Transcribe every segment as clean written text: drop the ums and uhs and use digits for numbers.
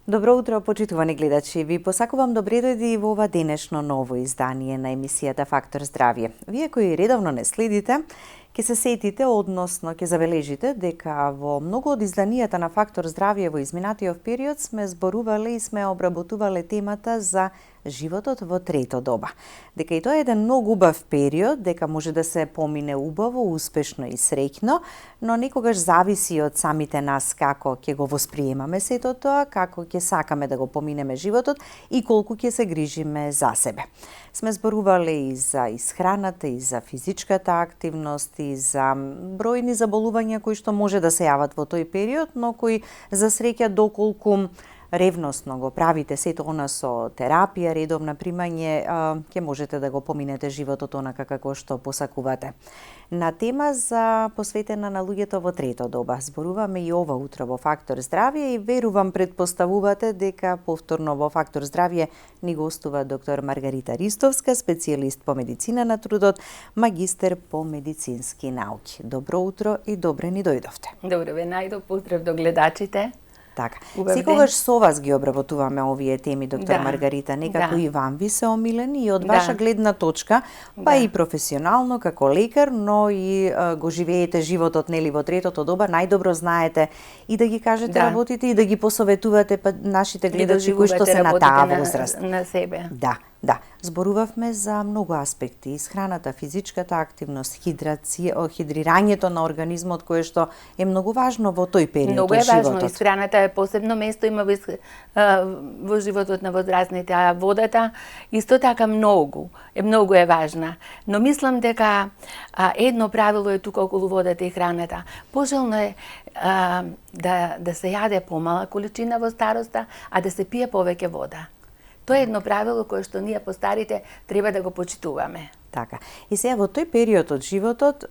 Добро утро, почитувани гледачи. Ви посакувам добре дојди во ова денешно ново издание на емисијата Фактор здравје. Вие кои редовно не следите, ќе се сетите, односно ќе забележите дека во многу од изданијата на Фактор здравје во изминатиот период сме зборувале и сме обработувале темата за животот во трето доба. Дека и тоа е еден многу убав период, дека може да се помине убаво, успешно и среќно, но некогаш зависи од самите нас како ќе го восприемаме сето тоа, како ќе сакаме да го поминеме животот и колку ќе се грижиме за себе. Сме зборувале и за исхраната, и за физичката активност, и за бројни заболувања кои што може да се јават во тој период, но кои за среќа доколку ревносно го правите сето она со терапија, редовна примање, ќе можете да го поминете животот онака како што посакувате. На тема за посветена на луѓето во трето доба зборуваме и ова утро во Фактор здравје и верувам предпоставувате дека повторно во Фактор здравје ни гостува доктор Маргарита Ристовска, специјалист по медицина на трудот, магистер по медицински науки. Добро утро и добре ни дојдовте. Добро ве најдов, поздрав до гледачите. Така. Секогаш со вас ги обработуваме овие теми, доктор Маргарита, некако и вам ви се омилени и од ваша гледна точка, па и професионално како лекар, но и го живеете животот нели во третото доба, најдобро знаете и да ги кажете работите и да ги посоветувате па нашите гледачи кои што се на таа возраст. На себе. Да. Зборувавме за многу аспекти, исхраната, физичката активност, хидрирањето на организмот кое што е многу важно во тој период од животот. Многу е важно, исхраната е посебно место има во животот на возрастните, а водата исто така многу е важна. Но мислам дека едно правило е тука околу водата и храната. Пожелно е да се јаде помала количина во староста, а да се пие повеќе вода. Тоа е едно правило кое што ние постарите треба да го почитуваме. Така. И сега во тој период од животот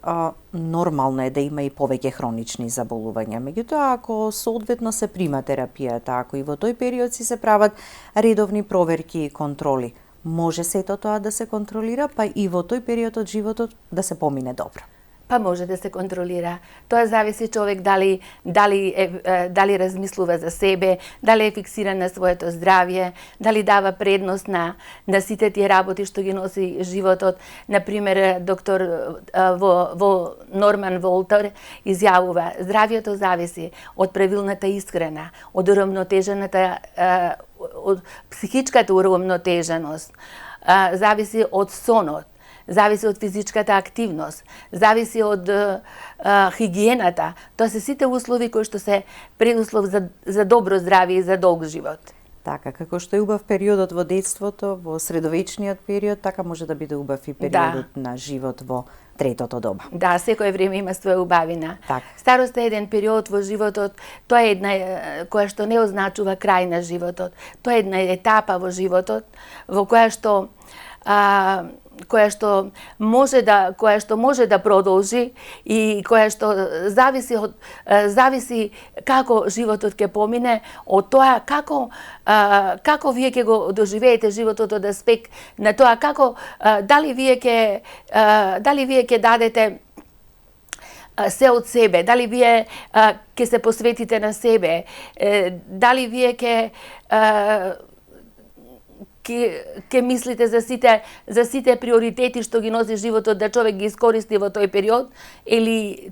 нормално е да има и повеќе хронични заболувања. Меѓутоа, ако соодветно се прима терапијата, ако и во тој период си се прават редовни проверки и контроли, може сето тоа да се контролира, па и во тој период од животот да се помине добро. Па може да се контролира. Тоа зависи човек дали размислува за себе, дали е фиксиран на своето здравје, дали дава предност на сите тие работи што ги носи животот. Например, доктор во Норман Волтер изјавува: здравјето зависи од правилната исхрана, од урамнотежената, од психичката урамнотеженост, зависи од сонот, зависи од физичката активност, зависи од хигиената. Тоа се сите услови кои што се предуслов за добро здравје и за долг живот. Така, како што е убав периодот во детството, во средовечниот период, така може да биде убав и периодот на живот во третото доба. Да, секој време има своја убавина. Так. Староста е еден период во животот, тоа е една која што не означува крај на животот. Тоа е една етапа во животот во која што може да продолжи и која што зависи како животот ќе помине од тоа како вие ќе го доживеете животот од аспект на тоа дали вие ќе дадете се од себе, дали вие ќе се посветите на себе, дали вие ќе мислите за сите приоритети што ги носи животот да човек ги искористи во тој период, или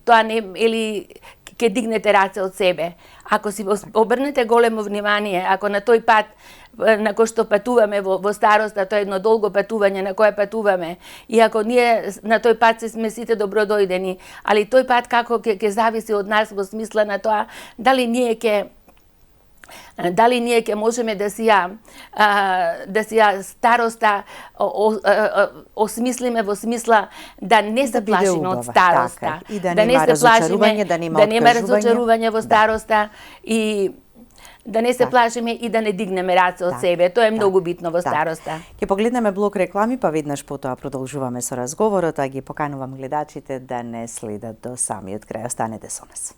ќе дигнете раце од себе. Ако си обрнете големо внимание, ако на тој пат на кој што патуваме во староста, тоа е едно долго патување на кое патуваме, и ако ние на тој пат сме сите добродојдени, али тој пат како ќе зависи од нас во смисла на тоа дали ние ќе можеме да си ја староста осмислиме во смисла да не се плашиме од староста, и да нема разочарување во староста и да не се плашиме и да не дигнеме раце од себе. Тоа е многу битно во староста. Ќе погледнеме блок реклами, па веднаш потоа продолжуваме со разговорот, а ги поканувам гледачите да не следат до самиот крај. Останете со нас.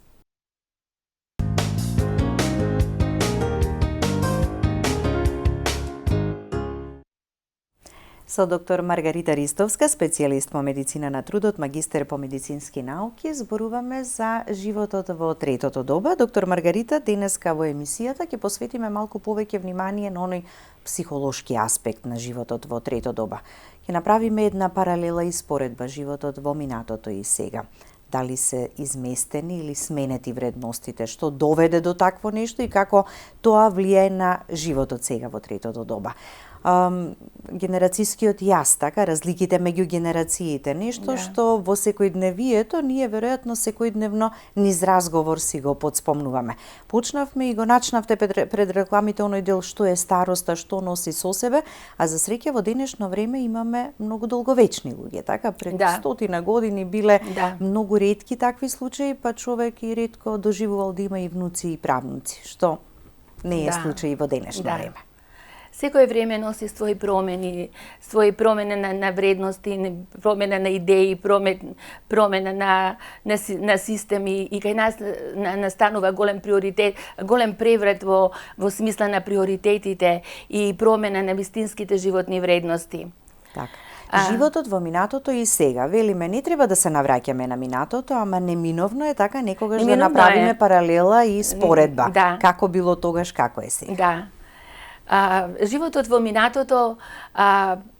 Со доктор Маргарита Ристовска, специјалист по медицина на трудот, магистер по медицински науки, зборуваме за животот во третото доба. Доктор Маргарита, денеска во емисијата ќе посветиме малку повеќе внимание на оној психолошки аспект на животот во трето доба. Ќе направиме една паралела и споредба животот во минатото и сега. Дали се изместени или сменети вредностите, што доведе до такво нешто и како тоа влијае на животот сега во третото доба. Генерацијскиот јас, така, разликите меѓу генерациите, нешто што во секојдневието ние веројатно секојдневно низ разговор си го подспомнуваме. Почнавме и го начнавте пред рекламите оној дел што е староста, што носи со себе, а за среќа во денешно време имаме многу долговечни луѓе, така, пред стотина години биле многу ретки такви случаи, па човек и ретко доживувал да има и внуци и правнуци, што не е случај во денешно време. Секој време носи своји промени на вредности, промена на идеи, промена на системи и кај нас настанува голем приоритет, голем преврат во смисла на приоритетите и промена на вистинските животни вредности. Така. Животот во минатото и сега, велиме, не треба да се навраќаме на минатото, ама неминовно е така некогаш да направиме паралела и споредба. Како било тогаш, како е сега. Животот во минатото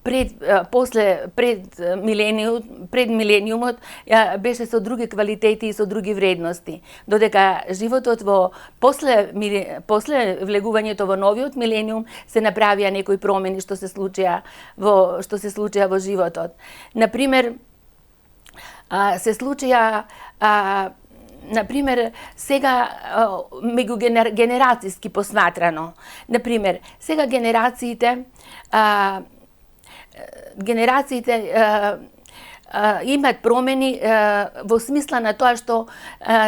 пред милениумот беше со други квалитети и со други вредности, додека животот во после влегувањето во новиот милениум се направија некои промени што се случија во животот. Например, се случија сега меѓу генерацијски посматрано. Например, сега генерациите имаат промени во смисла на тоа што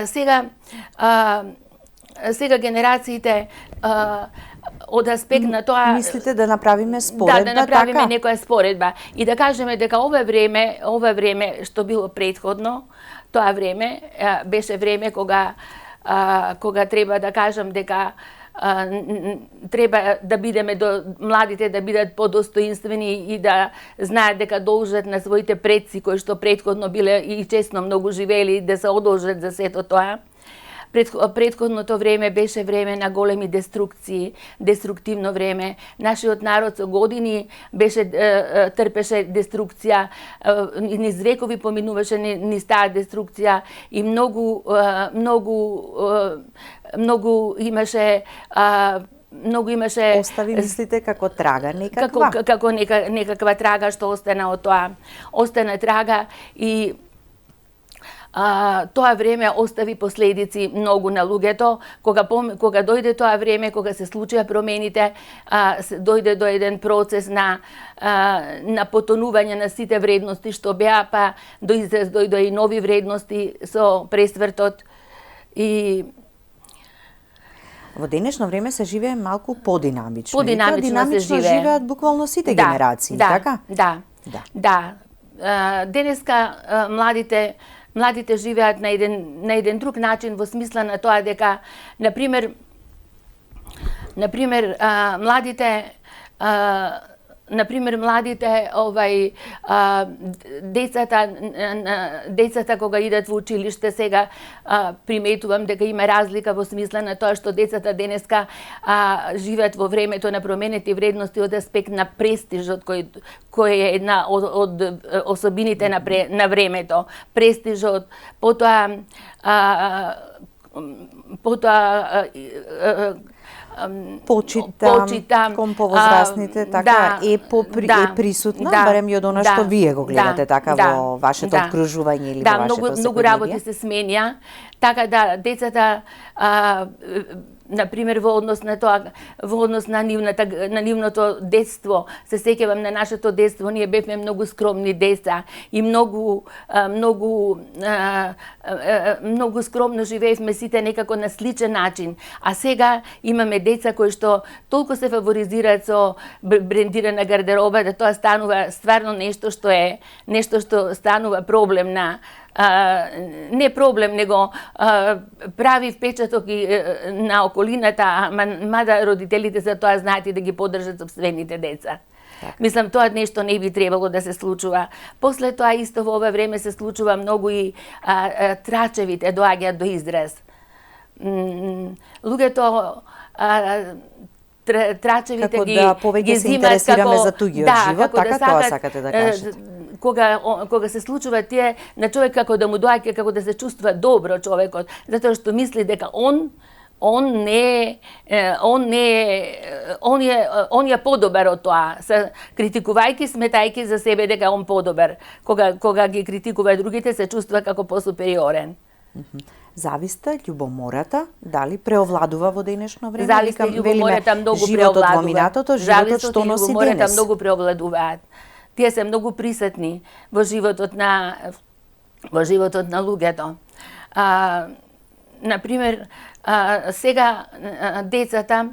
сега генерациите од аспект на тоа... Мислите да направиме споредба, да направиме некоја споредба и да кажеме дека ова време што било претходно, тоа време беше време кога треба да кажам дека треба да бидеме младите да бидат подостоинствени и да знаат дека должат на своите предци кои што претходно биле и честно многу живели да се одолжат за сето тоа. Претходното време беше време на големи деструкции, деструктивно време. Нашиот народ со години трпеше деструкција, низ векови поминуваше низ таа деструкција и многу имаше остави, мислите, како трага некаква? Како некаква трага што остана од тоа. Остана трага и тоа време остави последици многу на луѓето. Кога дојде тоа време, кога се случија промените, дојде до еден процес на потонување на сите вредности што беа, па до израз дојде и нови вредности со пресвртот и во денешно време се живее малку подинамично. Подинамично се живеат буквално сите генерации, така? Да. Денеска младите живеат на еден друг начин во смисла на тоа дека например младите децата кога идат во училиште сега приметувам дека има разлика во смисла на тоа што децата денеска живеат во времето на променети вредности од аспект на престижот кој е една од особините на времето. Престижот, потоа почита кон повозрасните, така е присутна, барем и од она што вие го гледате така во вашето окружување или во вашето секојдневие. Многу работи се сменја, така да децата например во однос на нивното детство, се сеќавам на нашето детство, ние бевме многу скромни деца и многу скромно живеевме сите некако на сличен начин, а сега имаме деца кои што толку се фаворизираат со брендирана гардероба да тоа станува стварно нешто што станува проблем на не проблем, него прави впечаток и на околината, мада родителите за тоа знаат и да ги поддржат сопствените деца. Мислам, тоа нешто не би требало да се случува. После тоа исто во ова време се случува многу и трачевите доаѓаат до израз. Луѓето трачевите како да повеќе се интересираме за туѓиот живот, така тоа сакате да кажете. Кога се случува тие на човек како да му доаѓа, како да се чувствува добро човекот, затоа што мисли дека он е подобар од тоа, критикувајќи, сметајќи за себе дека он подобар. Кога ги критикува другите, се чувствува како посупериорен. Зависта, љубомората, дали преовладува во денешно време? Зависта и љубомората многу животот во минатото, животот што носи денес. Љубомората многу преовладуваат. Тие се многу присутни во животот на луѓето. Например, сега децата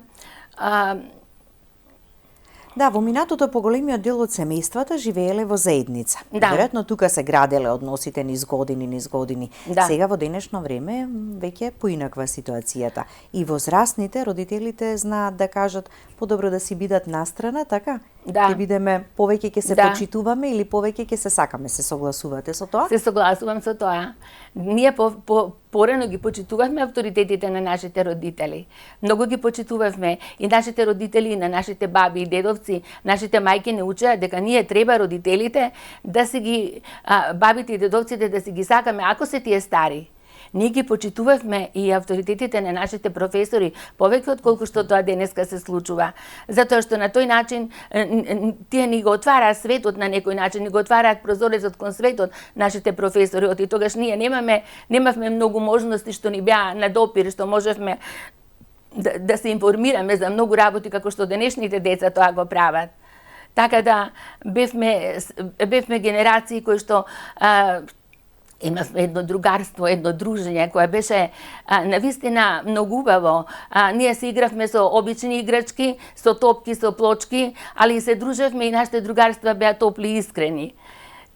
Да, во минатото поголемиот дел од семејствата живееле во заедница. Да. Веројатно тука се граделе односите низ години. Да. Сега во денешно време веќе е поинаква ситуацијата. И возрастните, родителите знаат да кажат подобро да си бидат настрана, така? Да. Ќе бидеме повеќе ќе се почитуваме или повеќе ќе се сакаме, се согласувате со тоа? Се согласувам со тоа. Ние порано ги почитувавме авторитетите на нашите родители. Многу ги почитувавме и нашите родители, и на нашите баби и дедовци, нашите мајки не учеа дека ние треба родителите да се ги бабите и дедовците да се ги сакаме ако се тие стари. Ние ги почитувавме и авторитетите на нашите професори повеќе отколку што тоа денеска се случува. Затоа што на тој начин тие ни го отвараат светот на некој начин, ни го отвараат прозорецот кон светот нашите професори, и тогаш ние немавме многу можности што ни беа на допир, што можевме да се информираме за многу работи како што денешните деца тоа го прават. Така да бевме генерации кои што имавме едно другарство, едно дружење кое беше навистина многу убаво. Ние се игравме со обични играчки, со топки, со плочки, али се дружевме и нашите другарства беа топли и искрени.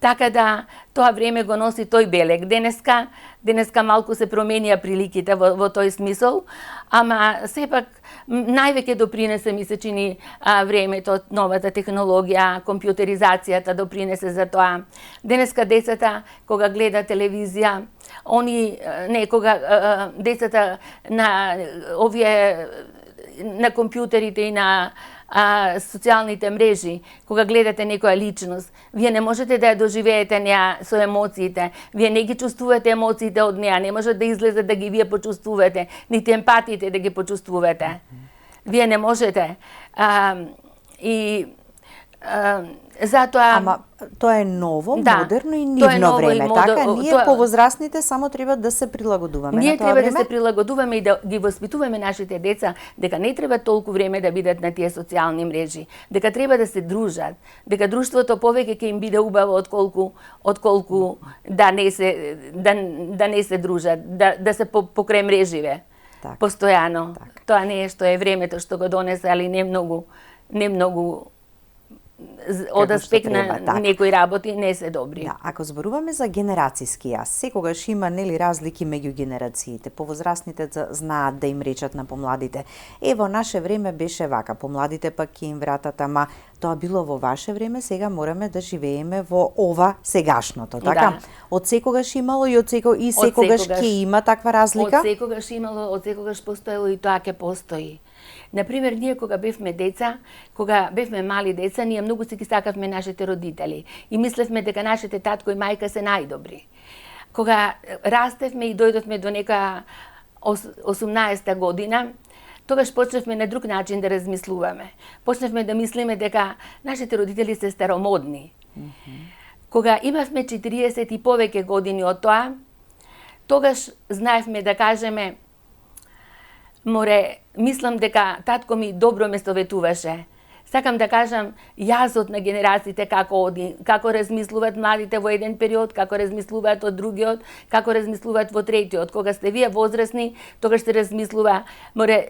Така да тоа време го носи тој белег. Денеска малку се променија приликите во тој смисол, ама сепак највеќе допринесе ми се чини времето, новата технологија, компјутеризацијата допринесе за тоа. Денеска децата кога гледа телевизија, децата на овие на компјутерите и на социјалните мрежи, кога гледате некоја личност, вие не можете да ја доживеете неа со емоциите, вие не ги чувствувате емоциите од неа, не може да излезе да ги вие почувствувате, нити емпатиите да ги почувствувате. Вие не можете. Затоа... Ама тоа е ново, модерно и нивно време, така? Ние повозрастните само треба да се прилагодуваме на тоа време? Ние треба да се прилагодуваме и да ги воспитуваме нашите деца дека не треба толку време да бидат на тие социјални мрежи, дека треба да се дружат, дека друштвото повеќе ќе им биде убаво отколку да не се дружат, да се покрај мреживе. Постојано. Тоа не е што е времето што го донесе, али не многу од аспект на некои работи не се добри. Да, ако зборуваме за генерацијски јас, секогаш има разлики меѓу генерациите. Повозрастните знаат да им речат на помладите. Во наше време беше вака, помладите пак ќе им вратат, ама тоа било во ваше време, сега мораме да живееме во ова сегашното, така? Од секогаш имало и секогаш ќе има таква разлика? Од секогаш имало, од секогаш постоело и тоа ќе постои. Например, ние кога бевме деца, кога бевме мали деца, ние многу се ги сакавме нашите родители и мислевме дека нашите татко и мајка се најдобри. Кога растевме и дојдовме до нека 18-та година, тогаш почневме на друг начин да размислуваме. Почневме да мислиме дека нашите родители се старомодни. Кога имавме 40 и повеќе години од тоа, тогаш знаевме да кажеме мислам дека татко ми добро ме советуваше. Сакам да кажам јазот на генерациите како оди, како размислуваат младите во еден период, како размислуваат од другиот, како размислуваат во третиот. Кога сте вие возрастни, тогаш се размислува,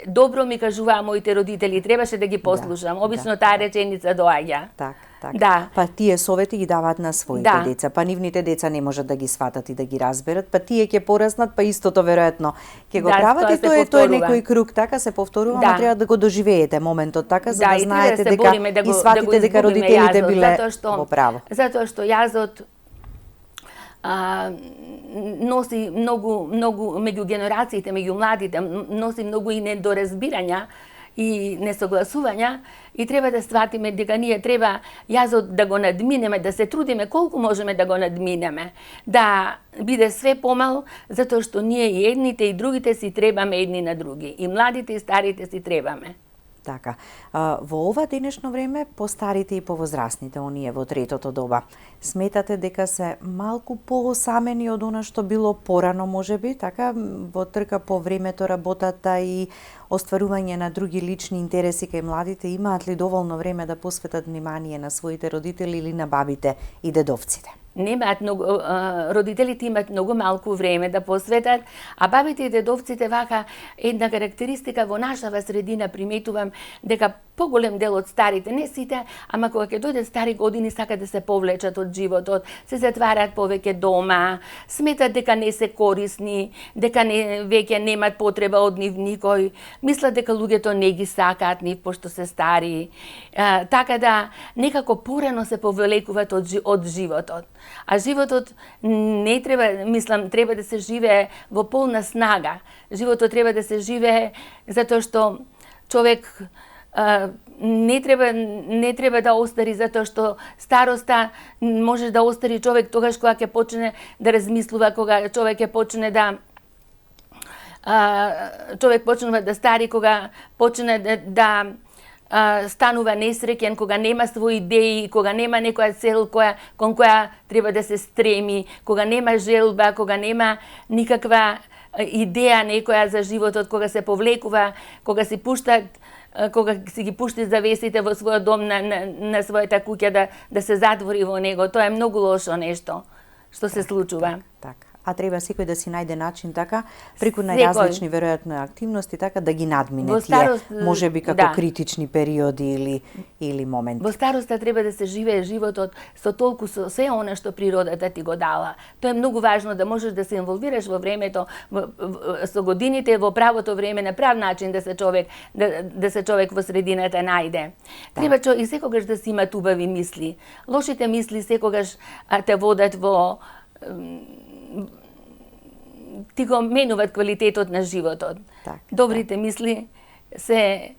добро ми кажуваа моите родители, требаше да ги послушам. Обично таа реченица доаѓа. Така. Да. Па тие совети ги даваат на своите Да. деца, па нивните деца не можат да ги сватат и да ги разберат, па тие ќе пораснат, па истото веројатно ќе го Да, прават тоа и се тоа е повторува. некој круг, така се повторува, Да. но треба да го доживеете моментот така, за Да, да и треба знаете да се дека бориме и сватите дека изгубиме родителите јазот, биле затоа во право. Затоа што јазот носи многу меѓу генерациите, меѓу младите, носи многу и недоразбирања и несогласувања и треба да сватиме дека ние треба јазот да го надминеме, да се трудиме колку можеме да го надминеме, да биде све помал, затоа што ние и едните и другите си требаме едни на други, и младите и старите си требаме. Така. Во ова денешно време, постарите и повозрасните, оние во третото доба, сметате дека се малку поосамени од она што било порано, можеби, така, во трка по времето, работата и остварување на други лични интереси кај младите, имаат ли доволно време да посветат внимание на своите родители или на бабите и дедовците? Немаат многу, родителите имаат многу малку време да посветат, а бабите и дедовците вака една карактеристика во нашава средина приметувам дека поголем дел од старите, не сите, ама кога ќе дојдат стари години сакаат да се повлечат од животот, се затвараат повеќе дома, сметат дека не се корисни, дека веќе немаат потреба од нив никој, мислат дека луѓето не ги сакаат нив пошто се стари, така да некако порано се повлекуваат од животот. А животот не треба, мислам, треба да се живее во полна снага. Животот треба да се живее затоа што човек не треба да остари, затоа што староста може да остари човек тогаш кога ќе почне да размислува, кога човек ќе почне да човек почнува да стари, кога почне да станува несреќен, кога нема своји идеи, кога нема некоја цел кон која треба да се стреми, кога нема желба, кога нема никаква идеја некоја за животот, кога се повлекува, кога си ги пушти завесите во својот дом на својата куќа да се затвори во него. Тоа е многу лошо нешто што се случува. Така. А треба секој да си најде начин така, преку најразлични веројатно активности, така да ги надмине тие, можеби како критични периоди или моменти. Во староста треба да се живее животот со толку со се она што природата ти го дала. Тоа е многу важно да можеш да се инволвираш во времето, со годините, во правото време, на прав начин да се човек во средината најде. Треба и секогаш да си имат убави мисли. Лошите мисли секогаш те водат во ти го менуваат квалитетот на животот. Добрите мисли се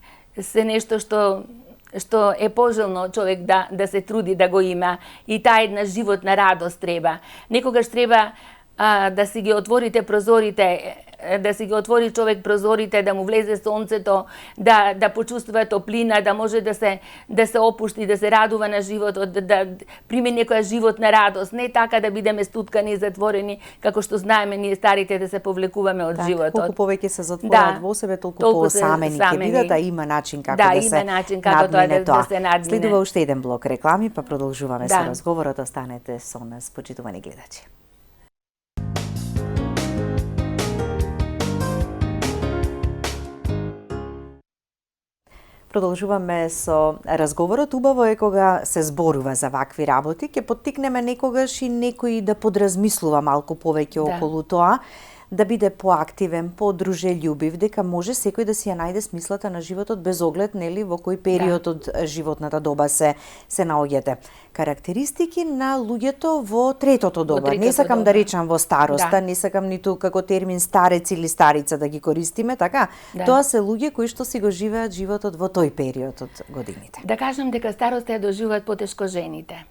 нешто што е пожелно човек да се труди да го има, и таа една животна радост треба. Некогаш треба да си ги отворите прозорите, да си ги отвори човек прозорите, да му влезе сонцето, да почувствува топлина, да може да се опушти, да се радува на животот, да прими некоја животна радост, не така да бидеме стуткани и затворени, како што знаеме ние старите да се повлекуваме од животот. Колку повеќе се затворат во себе, толку поосамени ќе бидат, а има начин како да се надмине тоа. Следува уште еден блок реклами, па продолжуваме со разговорот. Останете со нас, почитувани гледачи. Продолжуваме со разговорот. Убаво е кога се зборува за вакви работи, ќе поттикнеме некогаш и некој да подразмислува малку повеќе околу тоа, да биде поактивен, подружелјубив, дека може секој да си ја најде смислата на животот без оглед нели во кој период од животната доба се наоѓате. Карактеристики на луѓето во третото доба. Не сакам да речам во староста, не сакам ниту како термин старец или старица да ги користиме, така? Тоа се луѓе кои што си го живеат животот во тој период од годините. Да кажам дека староста ја доживуваат потешко жените.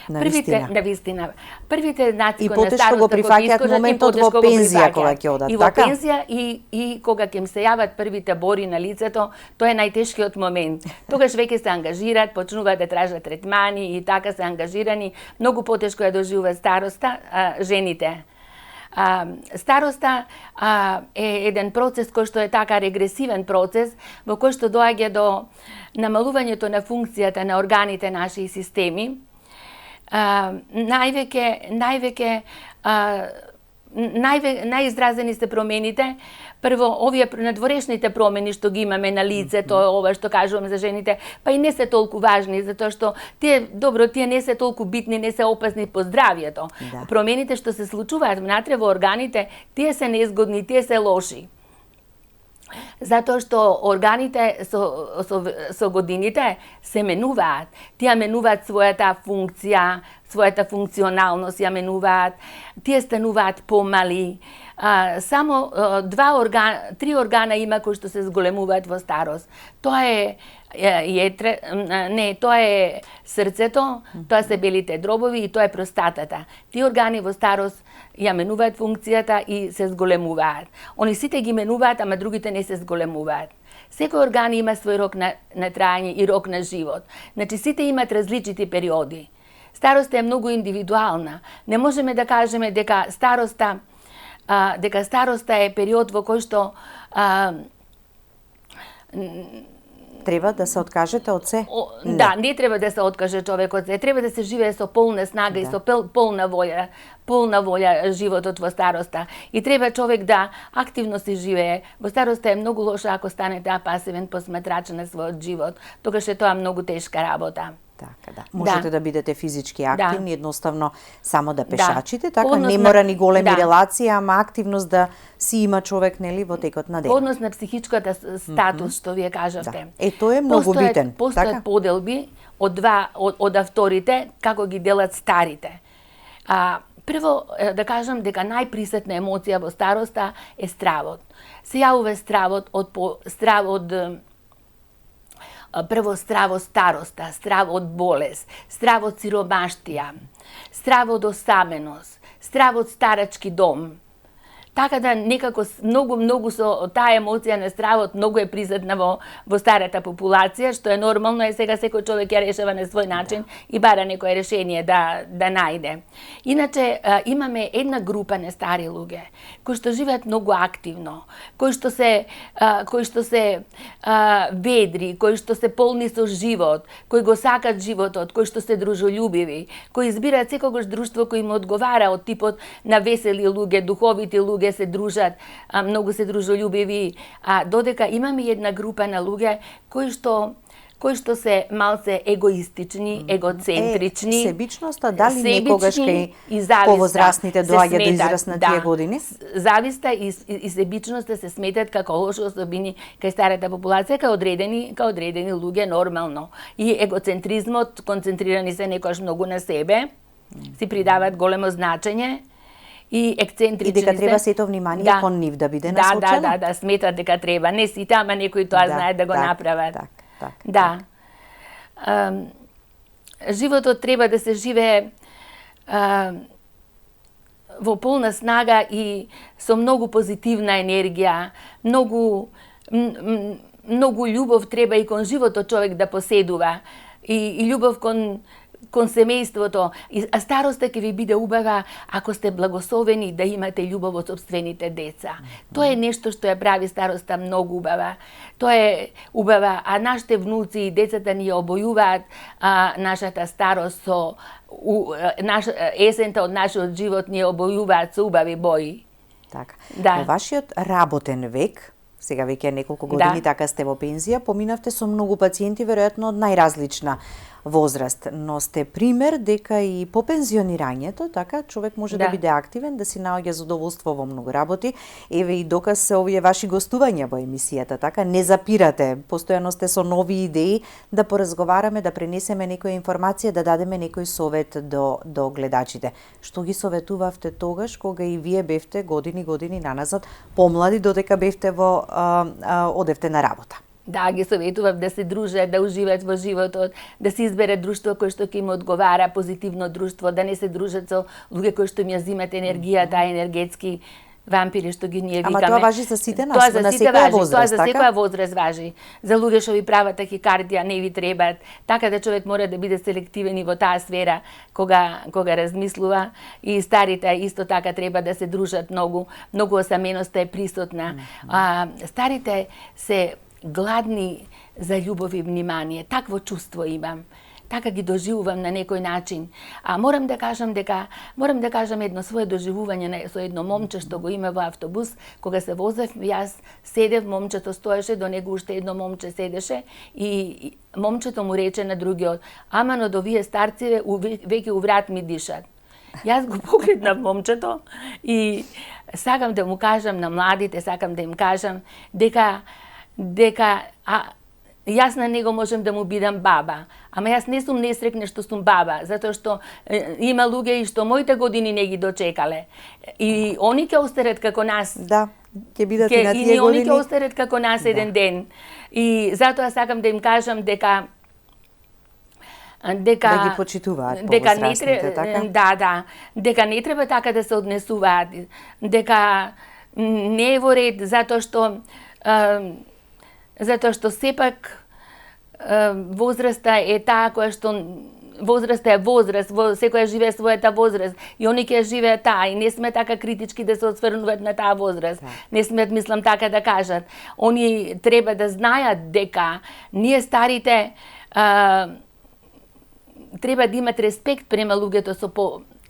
Навистина. Првите знаци и потешко го прифаќаат моментот во пензија кога ќе одат, и во пензија и кога ќе им се јават првите бори на лицето, тоа е најтешкиот момент. Тогаш веќе се ангажираат, почнуваат да тражат третмани и така се ангажирани. Многу потешко ја доживуваат староста жените. Староста е еден процес кој што е така регресивен процес, во кој што доаѓа до намалувањето на функцијата на органите наши највеќе најизразени се промените. Прво, овие надворешните промени што ги имаме на лицето, ова што кажувам за жените, па и не се толку важни, затоа што тие не се толку битни, не се опасни по здравјето. Да. Промените што се случуваат внатре во органите, тие се незгодни, тие се лоши. Затоа што органите со годините се менуваат. Тие менуваат својата функција, својата функционалност ја менуваат, тие стануваат помали. Само 3 органа има кои што се зголемуваат во старост. Тоа е тоа е срцето, тоа се белите дробови и тоа е простатата. Тие органи во старост ја менуваат функцијата и се зголемуваат. Они сите ги менуваат, ама другите не се зголемуваат. Секој орган има свој рок на траење и рок на живот. Значи сите имаат различити периоди. Староста е многу индивидуална. Не можеме да кажеме дека староста е период во кој што треба да се откажете од се? Да, не треба да се откаже човек од се. Треба да се живее со полна снага и со полна волја животот во староста. И треба човек да активно се живее. Во староста е многу лошо ако станете апасивен посматрач на својот живот. Тогаш е тоа многу тешка работа. Така, да. Можете да бидете физички активни, едноставно само да пешачите, така не мора ни големи релации, ама активност да си има човек, нели, во текот на ден. По однос на психичката статус, што вие кажавте. Да. Тоа е многу битен. Постојат поделби од авторите, како ги делат старите. Прво, да кажам дека најприсутна емоција во староста е стравот. Се јавува стравот прво страв од староста, страв од болест, страв од сиромаштија, страв од осаменост, страв од старачки дом. Така да некако многу со таа емоција на стравот многу е присутна во старата популација, што е нормално, сега секој човек ја решава на свој начин и бара некое решение да најде. Иначе имаме една група на стари луѓе кои што живеат многу активно, кои што се ведри, кои што се полни со живот, кои го сакат животот, кои што се дружелюбиви, кои избираат секогаш друштво кој им одговара од типот на весели луѓе, духовити луѓе, се дружат, многу се дружелюбиви, додека имаме една група на луѓе кои што се малце егоистични, егоцентрични. Себичноста дали некогаш кај повозрастните доаѓа до израз на тие години? Зависта и себичноста се сметат како лоши особини кај старата популација, кај одредени луѓе нормално. И егоцентризмот, концентрирани се некогаш многу на себе, си придаваат големо значење. И ексцентрични. И дека треба сето внимание кон нив да биде насочено? Да, сметат дека треба. Не сите, ама некои тоа знаат да го направат. Да. Животот треба да се живее во полна снага и со многу позитивна енергија, многу љубов треба и кон животот човек да поседува. И љубов кон семејството, а староста ќе ви биде убава ако сте благословени да имате љубов од сопствените деца. Тоа е нешто што ја прави староста многу убава. Тоа е убава, а нашите внуци и децата ни ја обојуваат нашата старост со есента од нашиот живот ни ја обојуваат со убави бои. Така. Во вашиот работен век, сега веќе неколку години така сте во пензија, поминавте со многу пациенти веројатно од најразлична возраст, но сте пример дека и по пензионирањето, така, човек може да биде активен, да си наоѓа задоволство во многу работи. Еве и доказ се овие ваши гостувања во емисијата, така, не запирате, постојано сте со нови идеи да поразговараме, да пренесеме некоја информација, да дадеме некој совет до гледачите. Што ги советувавте тогаш кога и вие бевте години наназад помлади, додека бевте одевте на работа? Да, ги советував да се дружат, да уживаат во животот, да се изберат друштво кој што ќе им одговара, позитивно друштво, да не се дружат со луѓе кои што им ја зимат енергијата, енергетски вампири што ги ние викаме. Ама тоа важи за сите нас, на секоја возраст, така? Тоа за секоја возраст важи. За луѓе што ви прават тахикардија, не ви требаат. Така да човек мора да биде селективен и во таа сфера кога размислува. И старите исто така треба да се дружат многу. Многу осаменоста е присутна. Старите се гладни за љубов и внимание. Такво чувство имам. така ги доживувам на некој начин. А морам да кажам едно свое доживување со едно момче што го има во автобус, кога се возев, јас седев, момчето стоеше, до него уште едно момче седеше и момчето му рече на другиот: "Аман од овие старциве веќе у врат ми дишат." Јас го погледнав момчето и сакам да му кажам на младите, сакам да им кажам дека јас на него можам да му бидам баба, ама јас не сум несрекна што сум баба, затоа што има луѓе и што моите години не ги дочекале. И они ќе остарат како нас. Да, ќе бидат и на тие години. И они ќе остарат како нас еден ден. И затоа сакам да им кажам дека да ги почитуваат повозрастните, така? Дека не треба така да се однесуваат, дека не е во ред, затоа што сепак возраста е таа која што возраста е возраст, секоја живее својата возраст и они ќе живеат таа и не сме така критички да се осврнуваат на таа возраст. Не смеат, мислам, така да кажат. Они треба да знаат дека ние старите треба да имат респект према луѓето со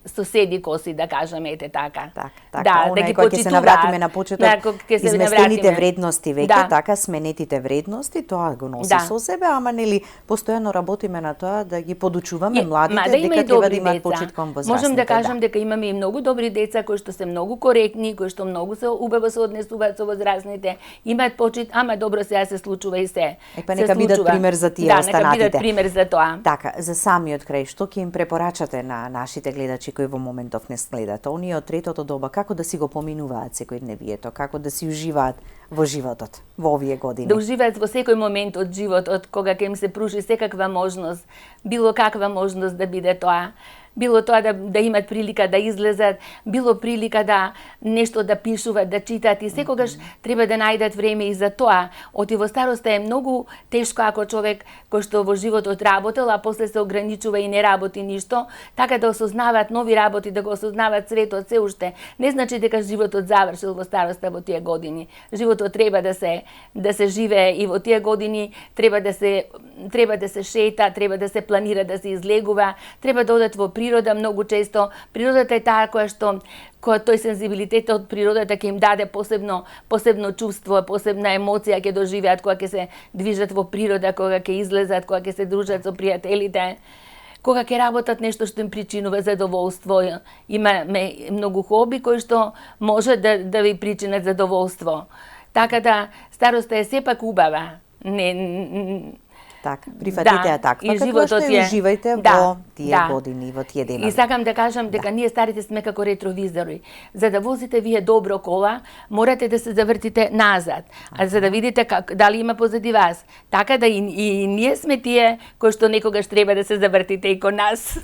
соседи коси, да кажеме, ете така. Да, ги почитуваат. Кога ќе се навратиме на почеток, изместените вредности веќе, така, сменетите вредности, тоа го носи со себе, ама нели постојано работиме на тоа да ги подучуваме младите дека треба да имаат почит кон возрастните. Можам да кажам дека имаме и многу добри деца кои што се многу коректни, кои што многу се убаво се однесуваат со возрастните, имаат почит, ама добро сега се случува и се. Па нека бидат пример за тие останатите. Да, нека бидат пример за тоа. Така, за самиот крај, што ќе им препорачате на нашите гледачи кои во моментов не следат? Оние од третото доба, како да си го поминуваат секојдневието, како да си уживаат во животот во овие години? Да уживаат во секој момент од животот, кога ќе им се пружи секаква можност, било каква можност да биде тоа. Било тоа да имат прилика да излезат, било прилика да нешто да пишуваат, да читаат и секогаш треба да најдат време и за тоа. Оти во староста е многу тешко ако човек кој што во животот работел, а после се ограничува и не работи ништо, така да осознаваат нови работи, да го осознаваат светот се уште. Не значи дека животот завршил во староста во тие години. Животот треба да се живее и во тие години треба да се шета, треба да се планира, да се излегува, треба да одат во природа многу често. Природата е таа која тој сензибилитет од природата ќе им даде посебно чувство, посебна емоција ќе доживеат кога ќе се движат во природа, кога ќе излезат, кога ќе се дружат со пријателите, кога ќе работат нешто што им причинува задоволство. Имаме многу хоби кои што може да ви причинат задоволство. Така да староста е сепак убава. Така, прифатите ја таква, како што и уживајте во тие години, во тие денови. И сакам да кажам дека ние старите сме како ретровизори. За да возите вие добро кола, морате да се завртите назад, за да видите дали има позади вас. Така да и ние сме тие кои што некогаш треба да се завртите и кон нас.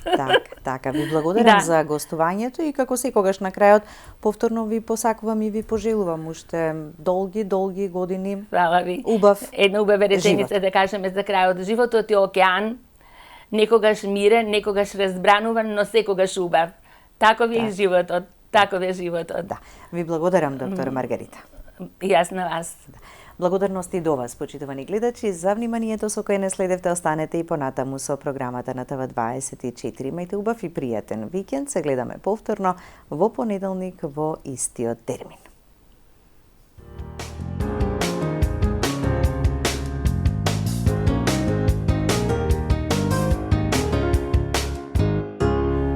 Така, ви благодарам за гостувањето и како секогаш на крајот повторно ви посакувам и ви пожелувам уште долги години. Фала ви. Една убава реченица да кажеме за крајот. Животот е океан, некогаш мирен, некогаш разбрануван, но секогаш убав. Таков е животот, таков е животот. Да. Ви благодарам, доктор Маргарита. И јас на вас. Благодарности и до вас, почитувани гледачи, за вниманието со кое не следевте. Останете и понатаму со програмата на ТВ24. Имајте убав и пријатен викенд. Се гледаме повторно во понеделник во истиот термин.